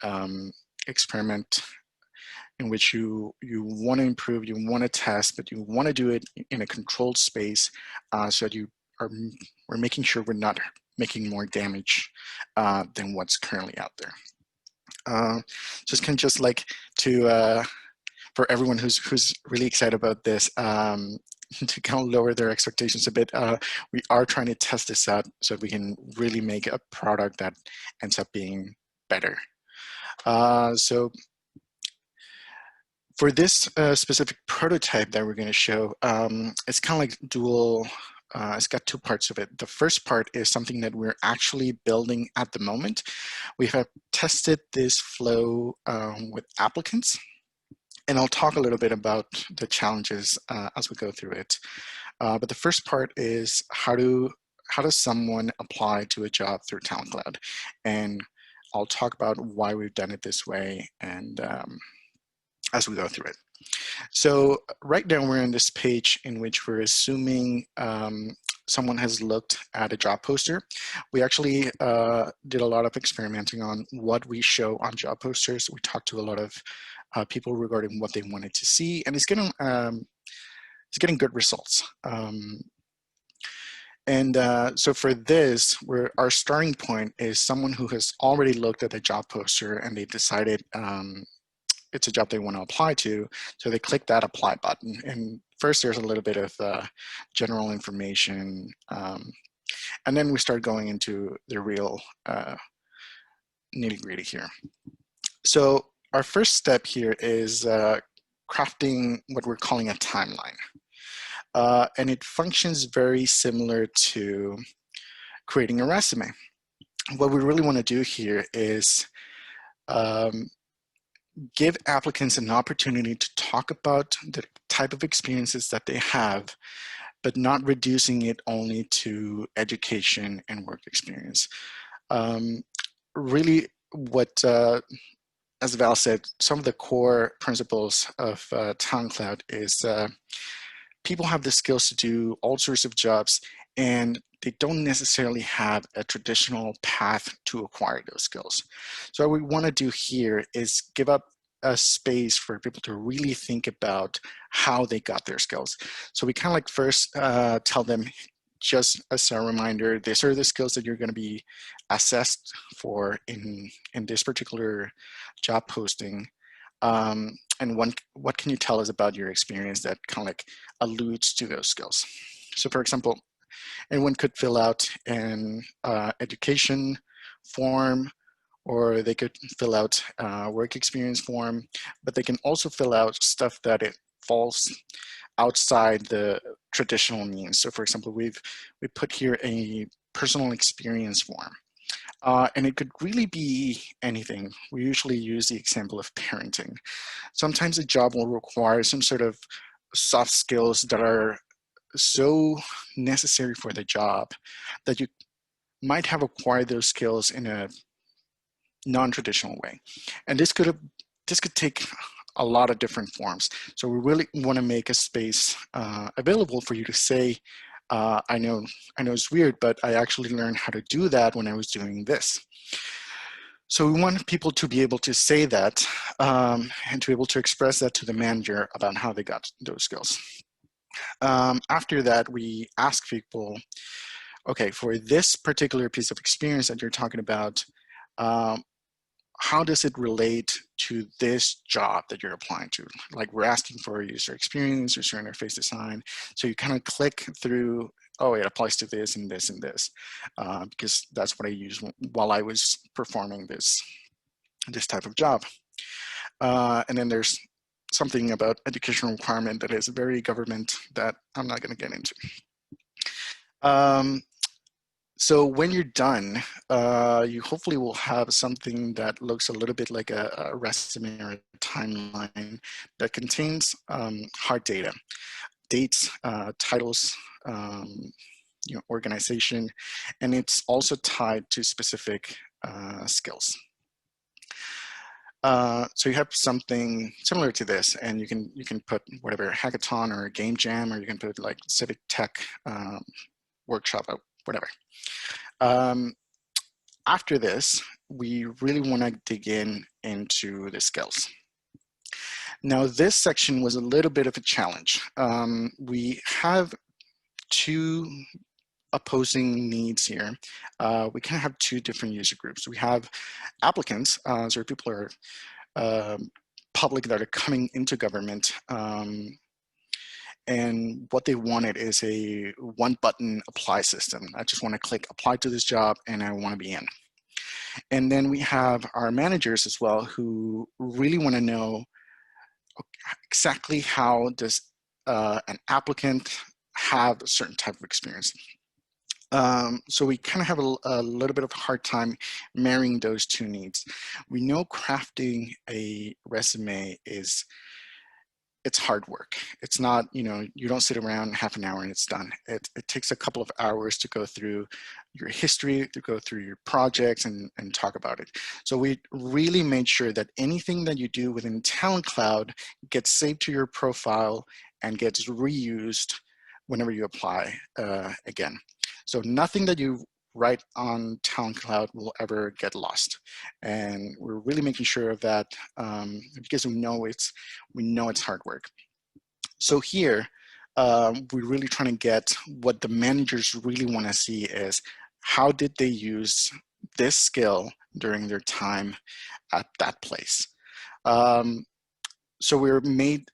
experiment in which you want to improve, you want to test, but you want to do it in a controlled space, so that we're making sure we're not making more damage than what's currently out there. Just kind of just like to for everyone who's really excited about this, to kind of lower their expectations a bit, we are trying to test this out so we can really make a product that ends up being better. So For this specific prototype that we're going to show, it's kind of like dual. It's got two parts of it. The first part is something that we're actually building at the moment. We have tested this flow with applicants, and I'll talk a little bit about the challenges as we go through it. But the first part is how does someone apply to a job through Talent Cloud? And I'll talk about why we've done it this way and as we go through it. So right now we're on this page in which we're assuming someone has looked at a job poster. We actually did a lot of experimenting on what we show on job posters. We talked to a lot of people regarding what they wanted to see, and it's getting good results. So for this, our starting point is someone who has already looked at the job poster and they decided it's a job they want to apply to. So they click that apply button. And first there's a little bit of general information. And then we start going into the real nitty gritty here. So our first step here is crafting what we're calling a timeline. And it functions very similar to creating a resume. What we really want to do here is give applicants an opportunity to talk about the type of experiences that they have, but not reducing it only to education and work experience. Really, what, as Val said, some of the core principles of Talent Cloud is people have the skills to do all sorts of jobs, and they don't necessarily have a traditional path to acquire those skills. So what we want to do here is give up a space for people to really think about how they got their skills. So we kind of like first tell them, just as a reminder, these are the skills that you're going to be assessed for in this particular job posting. And what can you tell us about your experience that kind of like alludes to those skills? So for example, anyone could fill out an education form, or they could fill out a work experience form, but they can also fill out stuff that it falls outside the traditional means. So for example, we put here a personal experience form. And it could really be anything. We usually use the example of parenting. Sometimes a job will require some sort of soft skills that are so necessary for the job that you might have acquired those skills in a non-traditional way. And this could take a lot of different forms. So we really want to make a space available for you to say, I know it's weird, but I actually learned how to do that when I was doing this. So we want people to be able to say that and to be able to express that to the manager about how they got those skills. After that, we ask people, okay, for this particular piece of experience that you're talking about, how does it relate to this job that you're applying to? Like we're asking for user experience, user interface design. So you kind of click through, oh, it applies to this and this and this, because that's what I used while I was performing this type of job. And then there's something about educational requirement that is very government that I'm not going to get into. So when you're done, you hopefully will have something that looks a little bit like a resume or a timeline that contains hard data, dates, titles, organization, and it's also tied to specific skills. So you have something similar to this, and you can put whatever hackathon or game jam, or you can put like civic tech workshop, whatever. After this, we really want to dig into the skills. Now, this section was a little bit of a challenge. We have two opposing needs here. We kind of have two different user groups. We have applicants, so people are public that are coming into government, and what they wanted is a one-button apply system. I just want to click apply to this job and I want to be in. And then we have our managers as well, who really want to know, exactly how does an applicant have a certain type of experience. So we kind of have a little bit of a hard time marrying those two needs. We know crafting a resume it's hard work. It's not, you don't sit around half an hour and it's done. It takes a couple of hours to go through your history, to go through your projects and talk about it. So we really made sure that anything that you do within Talent Cloud gets saved to your profile and gets reused whenever you apply again. So nothing that you write on Talent Cloud will ever get lost. And we're really making sure of that because we know it's hard work. So here, we're really trying to get what the managers really want to see is how did they use this skill during their time at that place. So we're made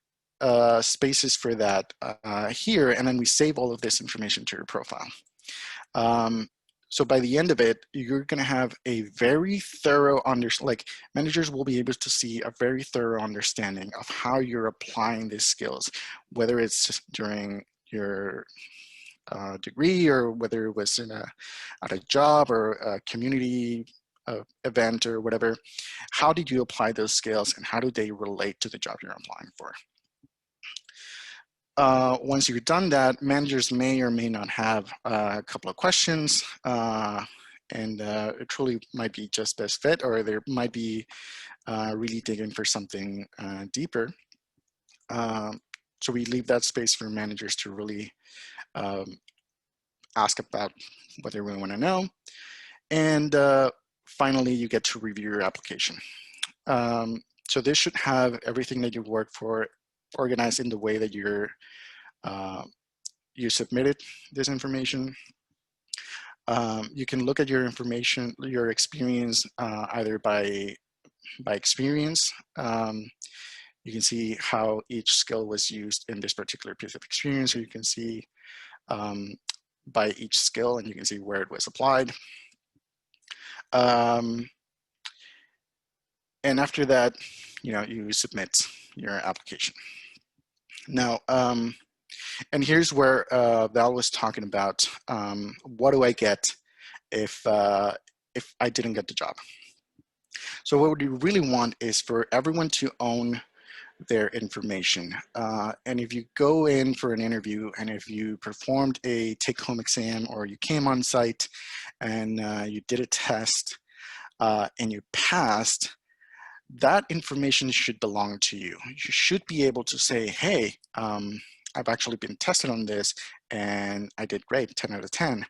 spaces for that here, and then we save all of this information to your profile. So by the end of it, you're going to have a very thorough managers will be able to see a very thorough understanding of how you're applying these skills, whether it's during your degree or whether it was at a job or a community event or whatever. How did you apply those skills and how do they relate to the job you're applying for? Once you've done that, managers may or may not have a couple of questions, and it truly might be just best fit, or there might be really digging for something deeper. So we leave that space for managers to really ask about what they really want to know. And finally, you get to review your application. So this should have everything that you've worked for organized in the way that you submitted this information. You can look at your information, your experience, either by experience. You can see how each skill was used in this particular piece of experience, or you can see by each skill, and you can see where it was applied. And after that, you submit your application. Now, and here's where Val was talking about what do I get if I didn't get the job. So what we really want is for everyone to own their information. And if you go in for an interview and if you performed a take-home exam or you came on site and you did a test and you passed, that information should belong to you. You should be able to say, hey, I've actually been tested on this and I did great, 10 out of 10.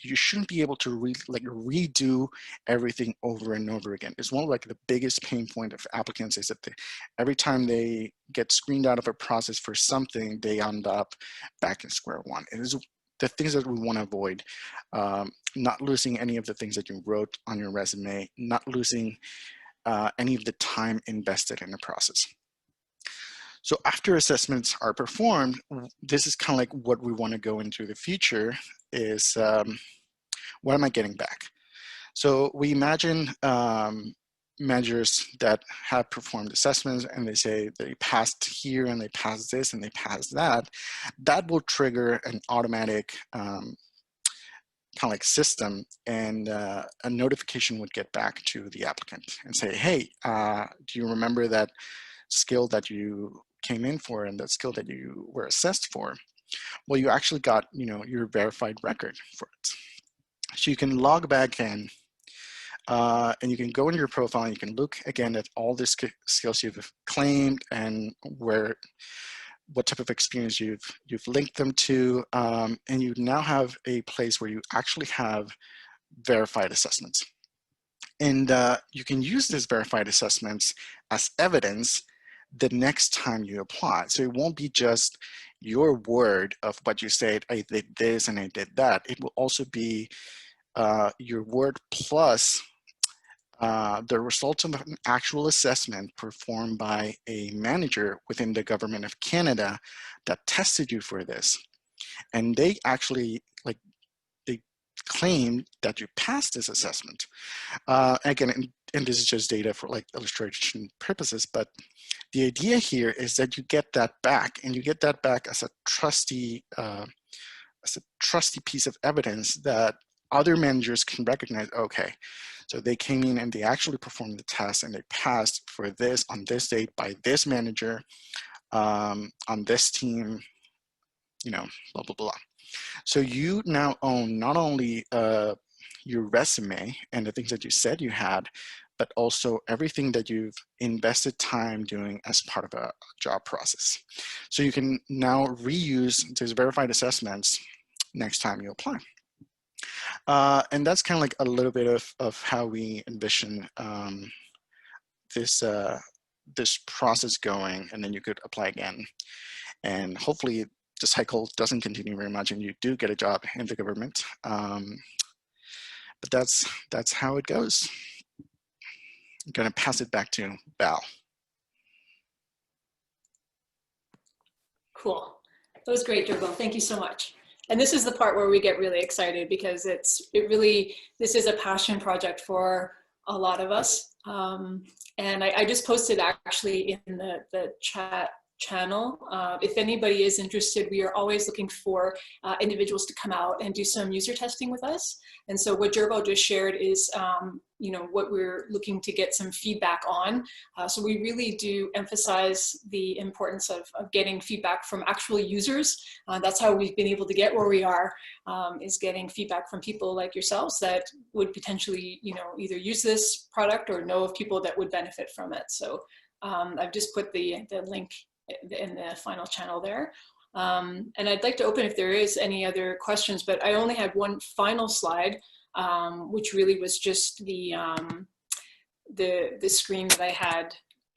You shouldn't be able to redo everything over and over again. It's one of the biggest pain point of applicants is that every time they get screened out of a process for something, they end up back in square one. It is the things that we want to avoid, not losing any of the things that you wrote on your resume, not losing any of the time invested in the process. So after assessments are performed, this is kind of like what we want to go into the future is what am I getting back? So we imagine managers that have performed assessments and they say they passed here and they passed this and they passed that. That will trigger an automatic kind of like system, and a notification would get back to the applicant and say, hey, do you remember that skill that you came in for and that skill that you were assessed for? Well, you actually got your verified record for it. So you can log back in and you can go into your profile and you can look again at all the skills you've claimed and what type of experience you've linked them to, and you now have a place where you actually have verified assessments. And you can use these verified assessments as evidence the next time you apply. So it won't be just your word of what you said, I did this and I did that. It will also be your word plus the results of an actual assessment performed by a manager within the government of Canada that tested you for this. And they actually they claim that you passed this assessment. Again, and this is just data for like illustration purposes, but the idea here is that you get that back, and you get that back as a trusty piece of evidence that other managers can recognize. Okay, so they came in and they actually performed the test and they passed for this on this date by this manager on this team, you know, blah, blah, blah. So you now own not only your resume and the things that you said you had, but also everything that you've invested time doing as part of a job process. So you can now reuse these verified assessments next time you apply. And that's kind of like a little bit of how we envision this process going, and then you could apply again. And hopefully the cycle doesn't continue very much and you do get a job in the government. But that's how it goes. I'm gonna pass it back to Val. Cool. That was great, Durgal. Thank you so much. And this is the part where we get really excited, because this is a passion project for a lot of us. And I just posted actually in the chat channel. If anybody is interested, we are always looking for individuals to come out and do some user testing with us. And so what Durgal just shared is you know, what we're looking to get some feedback on. So we really do emphasize the importance of getting feedback from actual users. That's how we've been able to get where we are, is getting feedback from people like yourselves that would potentially, you know, either use this product or know of people that would benefit from it. So I've just put the link in the final channel there. And I'd like to open if there is any other questions, but I only had one final slide, which really was just the screen that I had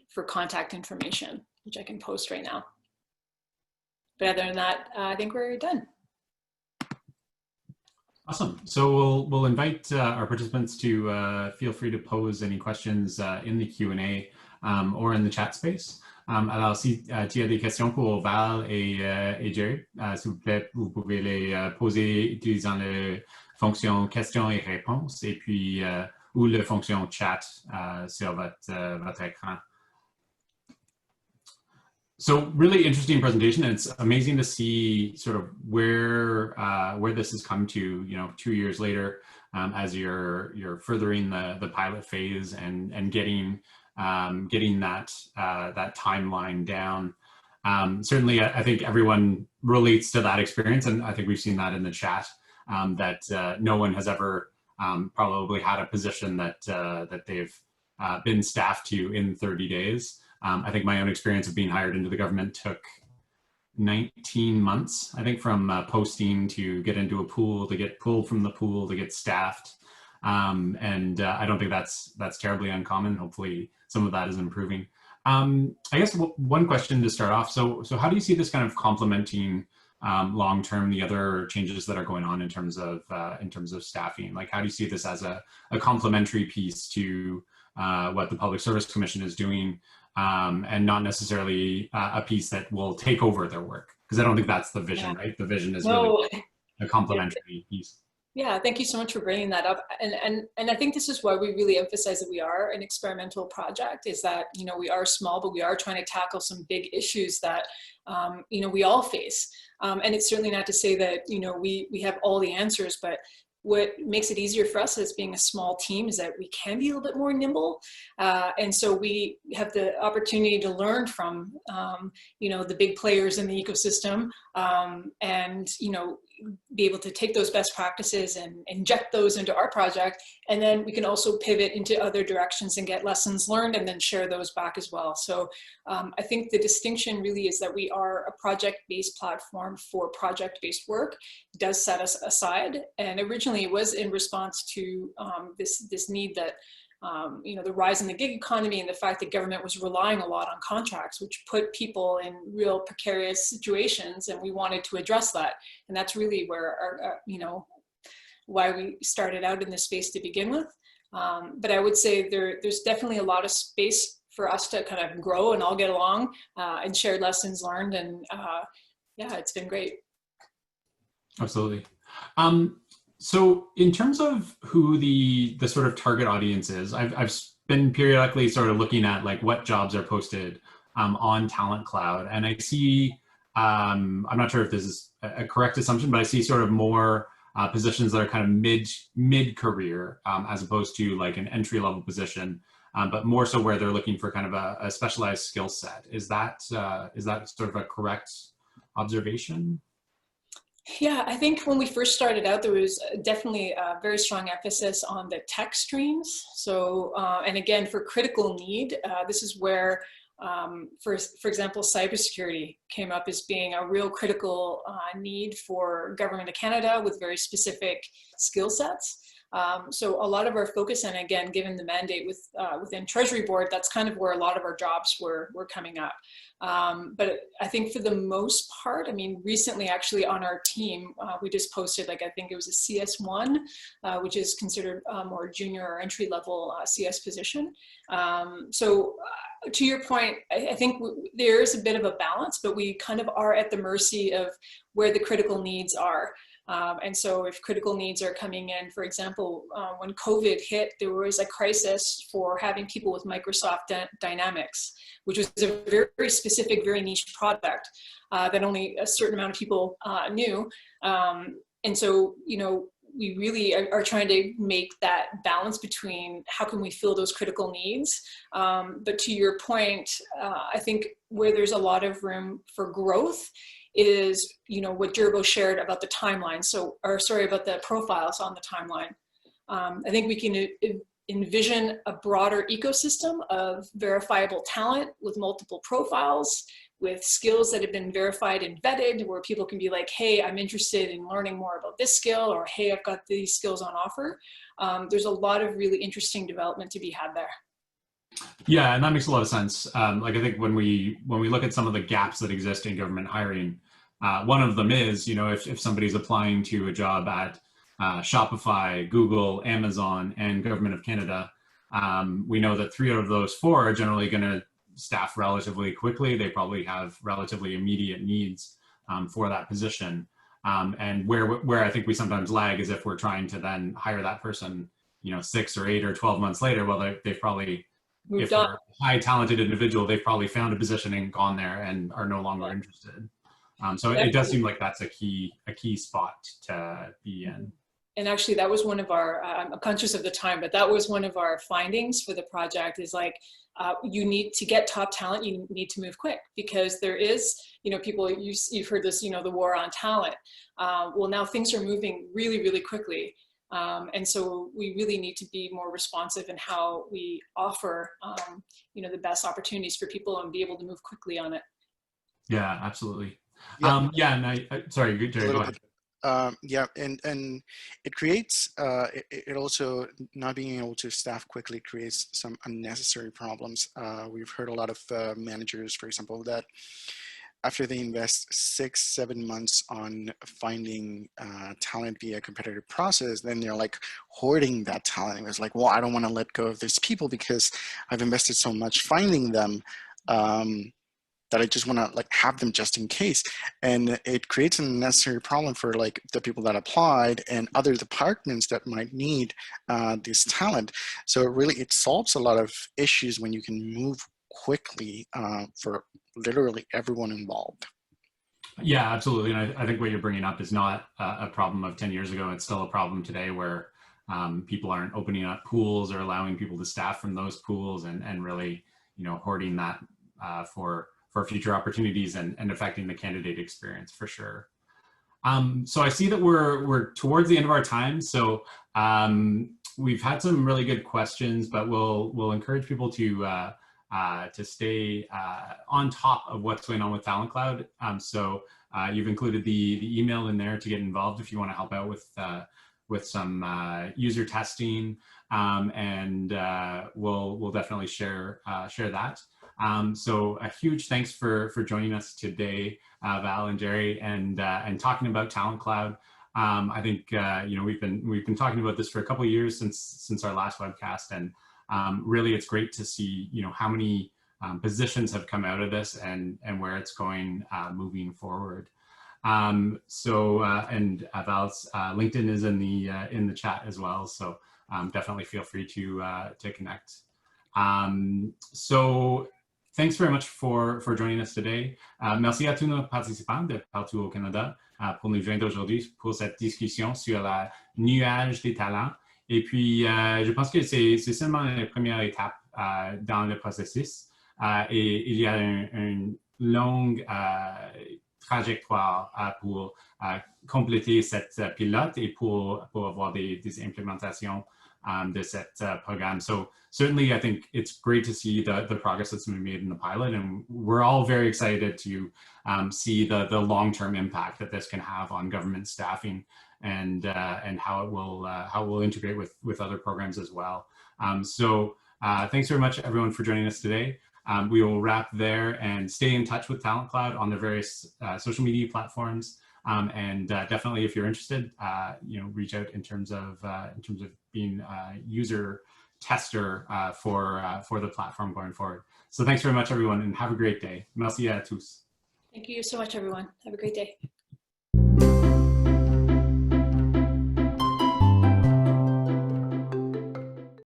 for contact information, which I can post right now. But other than that, I think we're done. Awesome. So we'll invite our participants to feel free to pose any questions in the Q&A or in the chat space. Alors, si tu as des questions pour Val et Jerry, s'il vous plaît, vous pouvez les poser utilisant la fonction questions et réponses, et puis ou la fonction chat sur votre écran. So really interesting presentation, and it's amazing to see sort of where this has come to, you know, 2 years later, as you're furthering the pilot phase and getting that timeline down. Certainly, I think everyone relates to that experience, and I think we've seen that in the chat, that no one has ever probably had a position that they've been staffed to in 30 days. I think my own experience of being hired into the government took 19 months, I think, from posting to get into a pool, to get pulled from the pool, to get staffed. And I don't think that's terribly uncommon. Hopefully some of that is improving. I guess one question to start off. So how do you see this kind of complementing long-term the other changes that are going on in terms of staffing? Like, how do you see this as a complementary piece to what the Public Service Commission is doing, and not necessarily a piece that will take over their work? Because I don't think that's the vision, right? The vision is really a complementary piece. Yeah, thank you so much for bringing that up. And I think this is why we really emphasize that we are an experimental project, is that, you know, we are small, but we are trying to tackle some big issues that, you know, we all face. And it's certainly not to say that, you know, we have all the answers, but what makes it easier for us as being a small team is that we can be a little bit more nimble. And so we have the opportunity to learn from, you know, the big players in the ecosystem, and, you know, be able to take those best practices and inject those into our project. And then we can also pivot into other directions and get lessons learned and then share those back as well. So I think the distinction really is that we are a project-based platform for project-based work. It does set us aside. And originally it was in response to this need that, you know, the rise in the gig economy and the fact that government was relying a lot on contracts, which put people in real precarious situations, and we wanted to address that. And that's really where our, you know, why we started out in this space to begin with. But I would say there's definitely a lot of space for us to kind of grow and all get along and share lessons learned. And yeah, it's been great. Absolutely. So in terms of who the sort of target audience is, I've been periodically sort of looking at like what jobs are posted on Talent Cloud, and I see, I'm not sure if this is a correct assumption, but I see sort of more positions that are kind of mid-career as opposed to like an entry-level position, but more so where they're looking for kind of a specialized skill set. Is that sort of a correct observation? Yeah, I think when we first started out, there was definitely a very strong emphasis on the tech streams. So, and again, for critical need, this is where, for example, cybersecurity came up as being a real critical need for Government of Canada with very specific skill sets. So a lot of our focus, and again, given the mandate within Treasury Board, that's kind of where a lot of our jobs were coming up. But I think for the most part, I mean, recently actually on our team, we just posted, like, I think it was a CS1, which is considered a more junior or entry level CS position. So to your point, I think there is a bit of a balance, but we kind of are at the mercy of where the critical needs are. And so if critical needs are coming in, for example, when COVID hit, there was a crisis for having people with Microsoft Dynamics, which was a very, very specific, very niche product that only a certain amount of people knew. And so, you know, we really are trying to make that balance between how can we fill those critical needs. But to your point, I think where there's a lot of room for growth is, you know, what Gerbo shared about the timeline. So, or sorry, about the profiles on the timeline. I think we can envision a broader ecosystem of verifiable talent with multiple profiles, with skills that have been verified and vetted, where people can be like, hey, I'm interested in learning more about this skill, or hey, I've got these skills on offer. There's a lot of really interesting development to be had there. Yeah, and that makes a lot of sense. Like, I think when we look at some of the gaps that exist in government hiring, one of them is, you know, if somebody's applying to a job at Shopify, Google, Amazon, and Government of Canada, we know that 3 out of those 4 are generally going to staff relatively quickly. They probably have relatively immediate needs for that position. And where I think we sometimes lag is if we're trying to then hire that person, you know, 6 or 8 or 12 months later. Well, they've probably, if they're a high talented individual, they've probably found a position and gone there and are no longer interested. So it does seem like that's a key spot to be in. And actually, that was one of our, I'm conscious of the time, but that was one of our findings for the project is like, you need to get top talent, you need to move quick, because there is, you know, people, you've heard this, you know, the war on talent. Well, now things are moving really, really quickly. And so we really need to be more responsive in how we offer, you know, the best opportunities for people and be able to move quickly on it. Yeah, absolutely. Yeah, yeah, and sorry, Jerry, go ahead. Yeah, and it creates, it also, not being able to staff quickly creates some unnecessary problems. We've heard a lot of managers, for example, that after they invest 6-7 months on finding talent via competitive process, then they're like hoarding that talent. It's like, well, I don't want to let go of these people because I've invested so much finding them. That I just want to like have them just in case. And it creates an unnecessary problem for like the people that applied and other departments that might need this talent. So it solves a lot of issues when you can move quickly for literally everyone involved. Yeah, absolutely. And I think what you're bringing up is not a problem of 10 years ago. It's still a problem today where people aren't opening up pools or allowing people to staff from those pools and really, you know, hoarding that for future opportunities and affecting the candidate experience for sure. So I see that we're towards the end of our time. So we've had some really good questions, but we'll encourage people to stay on top of what's going on with Talent Cloud. So you've included the email in there to get involved if you want to help out with some user testing, and we'll definitely share that. So a huge thanks for joining us today, Val and Jerry, and talking about Talent Cloud. I think you know, we've been talking about this for a couple of years since our last webcast, and really it's great to see, you know, how many positions have come out of this and where it's going moving forward. So and Val's LinkedIn is in the chat as well, so definitely feel free to connect. So thanks very much for joining us today. Merci à tous nos participants de partout au Canada pour nous joindre aujourd'hui pour cette discussion sur la nuage des talents. Et puis, je pense que c'est seulement la première étape dans le processus. Et il y a une longue trajectoire pour compléter cette pilote et pour avoir des implémentations de cet programme. So certainly, I think it's great to see the progress that's been made in the pilot, and we're all very excited to see the long-term impact that this can have on government staffing and how it will integrate with other programs as well. So thanks very much, everyone, for joining us today. We will wrap there and stay in touch with Talent Cloud on the various social media platforms. And definitely, if you're interested, reach out in terms of being a user tester for the platform going forward. So thanks very much, everyone, and have a great day. Merci à tous. Thank you so much, everyone. Have a great day.